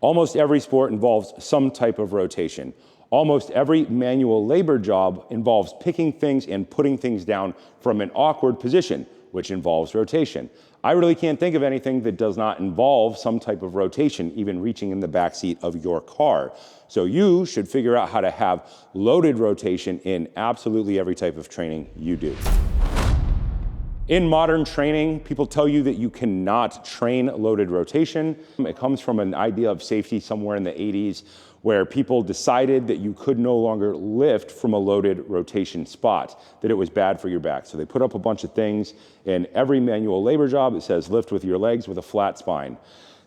Almost every sport involves some type of rotation. Almost every manual labor job involves picking things and putting things down from an awkward position, which involves rotation. I really can't think of anything that does not involve some type of rotation, even reaching in the backseat of your car. So you should figure out how to have loaded rotation in absolutely every type of training you do. In modern training, people tell you that you cannot train loaded rotation. It comes from an idea of safety somewhere in the 80s, where people decided that you could no longer lift from a loaded rotation spot, that it was bad for your back. So they put up a bunch of things in every manual labor job. It says lift with your legs with a flat spine.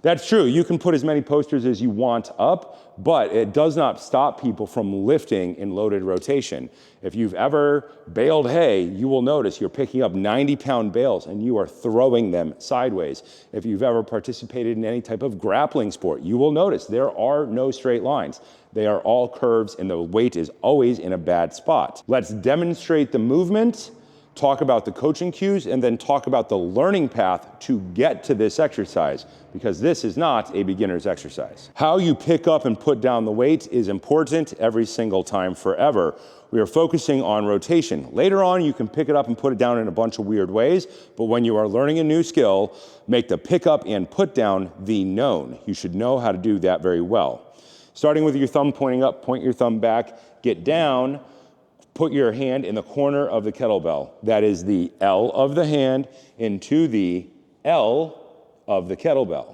That's true. You can put as many posters as you want up, but it does not stop people from lifting in loaded rotation. If you've ever baled hay, you will notice you're picking up 90-pound bales and you are throwing them sideways. If you've ever participated in any type of grappling sport, you will notice there are no straight lines. They are all curves and the weight is always in a bad spot. Let's demonstrate the movement, talk about the coaching cues, and then talk about the learning path to get to this exercise, because this is not a beginner's exercise. How you pick up and put down the weight is important every single time forever. We are focusing on rotation. Later on, you can pick it up and put it down in a bunch of weird ways, but when you are learning a new skill, make the pick up and put down the known. You should know how to do that very well. Starting with your thumb pointing up, point your thumb back, get down, put your hand in the corner of the kettlebell. That is the L of the hand into the L of the kettlebell.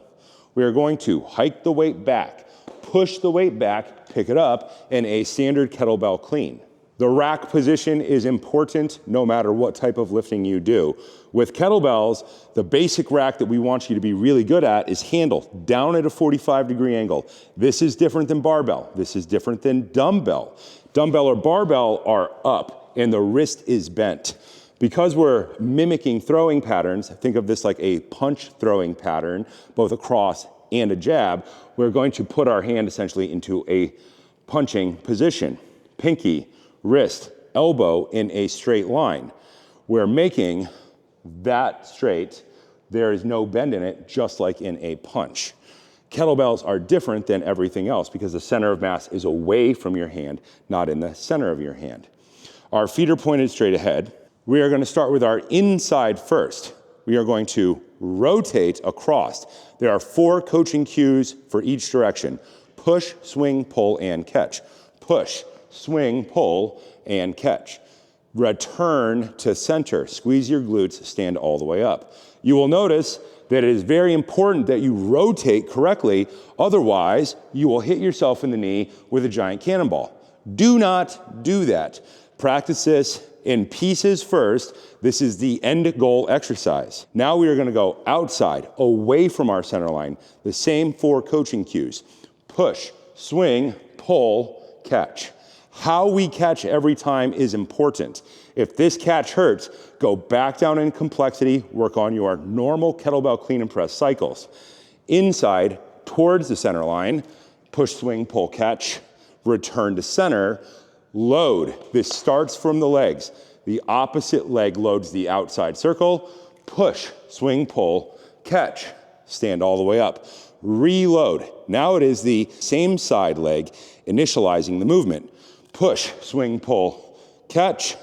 We are going to hike the weight back, push the weight back, pick it up in a standard kettlebell clean. The rack position is important no matter what type of lifting you do. With kettlebells, the basic rack that we want you to be really good at is handle down at a 45-degree angle. This is different than barbell. This is different than dumbbell. Dumbbell or barbell are up and the wrist is bent. Because we're mimicking throwing patterns, think of this like a punch throwing pattern, both a cross and a jab, we're going to put our hand essentially into a punching position. Pinky, wrist, elbow in a straight line. We're making that straight. There is no bend in it, just like in a punch. Kettlebells are different than everything else because the center of mass is away from your hand, not in the center of your hand. Our feet are pointed straight ahead. We are going to start with our inside first. We are going to rotate across. There are 4 coaching cues for each direction. Push, swing, pull, and catch. Push, swing, pull, and catch. Return to center. Squeeze your glutes, stand all the way up. You will notice that it is very important that you rotate correctly, otherwise you will hit yourself in the knee with a giant cannonball. Do not do that. Practice this in pieces first. This is the end goal exercise. Now we are going to go outside, away from our center line. The same 4 coaching cues. Push, swing, pull, catch. How we catch every time is important. If this catch hurts, go back down in complexity, work on your normal kettlebell clean and press cycles. Inside, towards the center line, push, swing, pull, catch, return to center, load. This starts from the legs. The opposite leg loads the outside circle, push, swing, pull, catch, stand all the way up. Reload. Now it is the same side leg initializing the movement. Push, swing, pull, catch,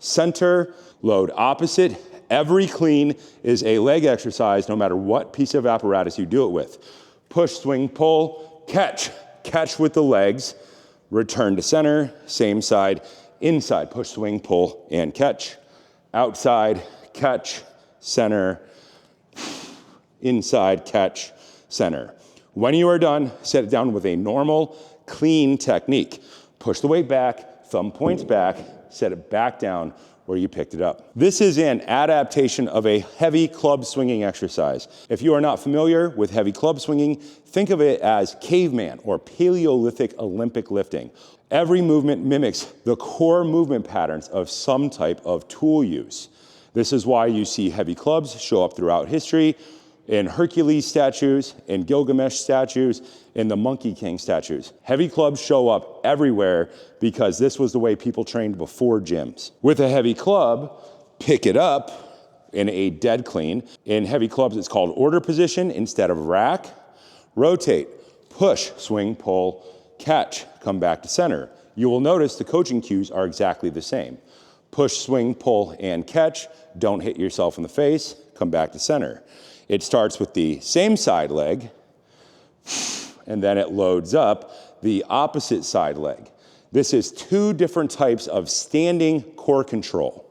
center, load opposite. Every clean is a leg exercise no matter what piece of apparatus you do it with. Push, swing, pull, catch. Catch with the legs, return to center, same side, inside, push, swing, pull, and catch. Outside, catch, center, inside, catch, center. When you are done, set it down with a normal, clean technique. Push the weight back, thumb points back, set it back down where you picked it up. This is an adaptation of a heavy club swinging exercise. If you are not familiar with heavy club swinging, think of it as caveman or Paleolithic Olympic lifting. Every movement mimics the core movement patterns of some type of tool use. This is why you see heavy clubs show up throughout history, in Hercules statues, in Gilgamesh statues, in the Monkey King statues. Heavy clubs show up everywhere because this was the way people trained before gyms. With a heavy club, pick it up in a dead clean. In heavy clubs, it's called order position instead of rack. Rotate, Push, swing, pull, catch, come back to center. You will notice the coaching cues are exactly the same. Push, swing, pull, and catch. Don't hit yourself in the face, come back to center. It starts with the same side leg, and then it loads up the opposite side leg. This is two different types of standing core control.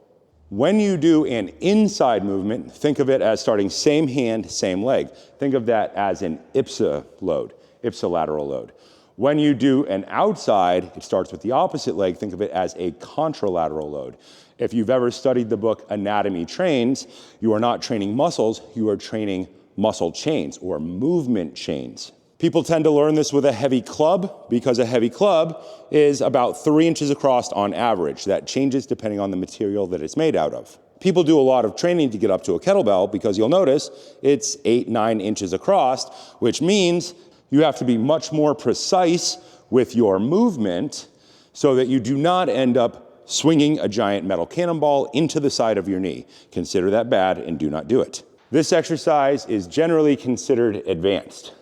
When you do an inside movement, think of it as starting same hand, same leg. Think of that as an ipsilateral load. When you do an outside, it starts with the opposite leg. Think of it as a contralateral load. If you've ever studied the book Anatomy Trains, you are not training muscles, you are training muscle chains or movement chains. People tend to learn this with a heavy club because a heavy club is about 3 inches across on average. That changes depending on the material that it's made out of. People do a lot of training to get up to a kettlebell because you'll notice it's 8-9 inches across, which means you have to be much more precise with your movement so that you do not end up swinging a giant metal cannonball into the side of your knee. Consider that bad and do not do it. This exercise is generally considered advanced.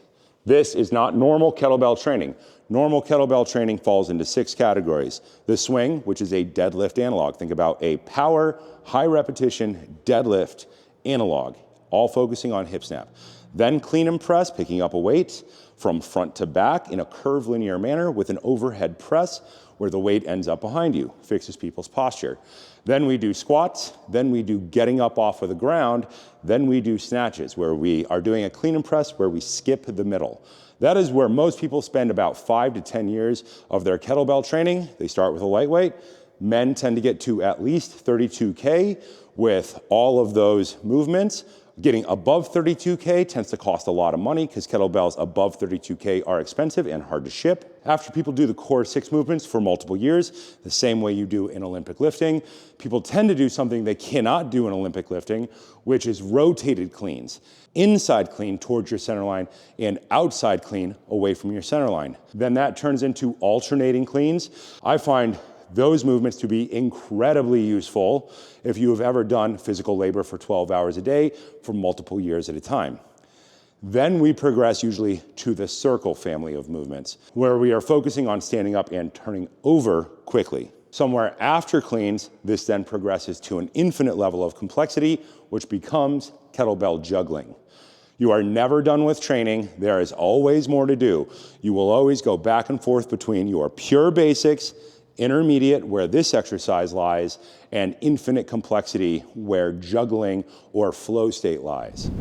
This is not normal kettlebell training. Normal kettlebell training falls into 6 categories. The swing, which is a deadlift analog. Think about a power, high repetition deadlift analog, all focusing on hip snap. Then clean and press, picking up a weight from front to back in a curved linear manner with an overhead press where the weight ends up behind you, fixes people's posture. Then we do squats, then we do getting up off of the ground, then we do snatches where we are doing a clean and press where we skip the middle. That is where most people spend about 5 to 10 years of their kettlebell training. They start with a lightweight. Men tend to get to at least 32K with all of those movements. Getting above 32K tends to cost a lot of money because kettlebells above 32K are expensive and hard to ship. After people do the core 6 movements for multiple years, the same way you do in Olympic lifting, people tend to do something they cannot do in Olympic lifting, which is rotated cleans. Inside clean towards your center line and outside clean away from your center line. Then that turns into alternating cleans. I find those movements to be incredibly useful if you have ever done physical labor for 12 hours a day for multiple years at a time. Then we progress usually to the circle family of movements, where we are focusing on standing up and turning over quickly. Somewhere after cleans, this then progresses to an infinite level of complexity, which becomes kettlebell juggling. You are never done with training. There is always more to do. You will always go back and forth between your pure basics, intermediate, where this exercise lies, and infinite complexity, where juggling or flow state lies.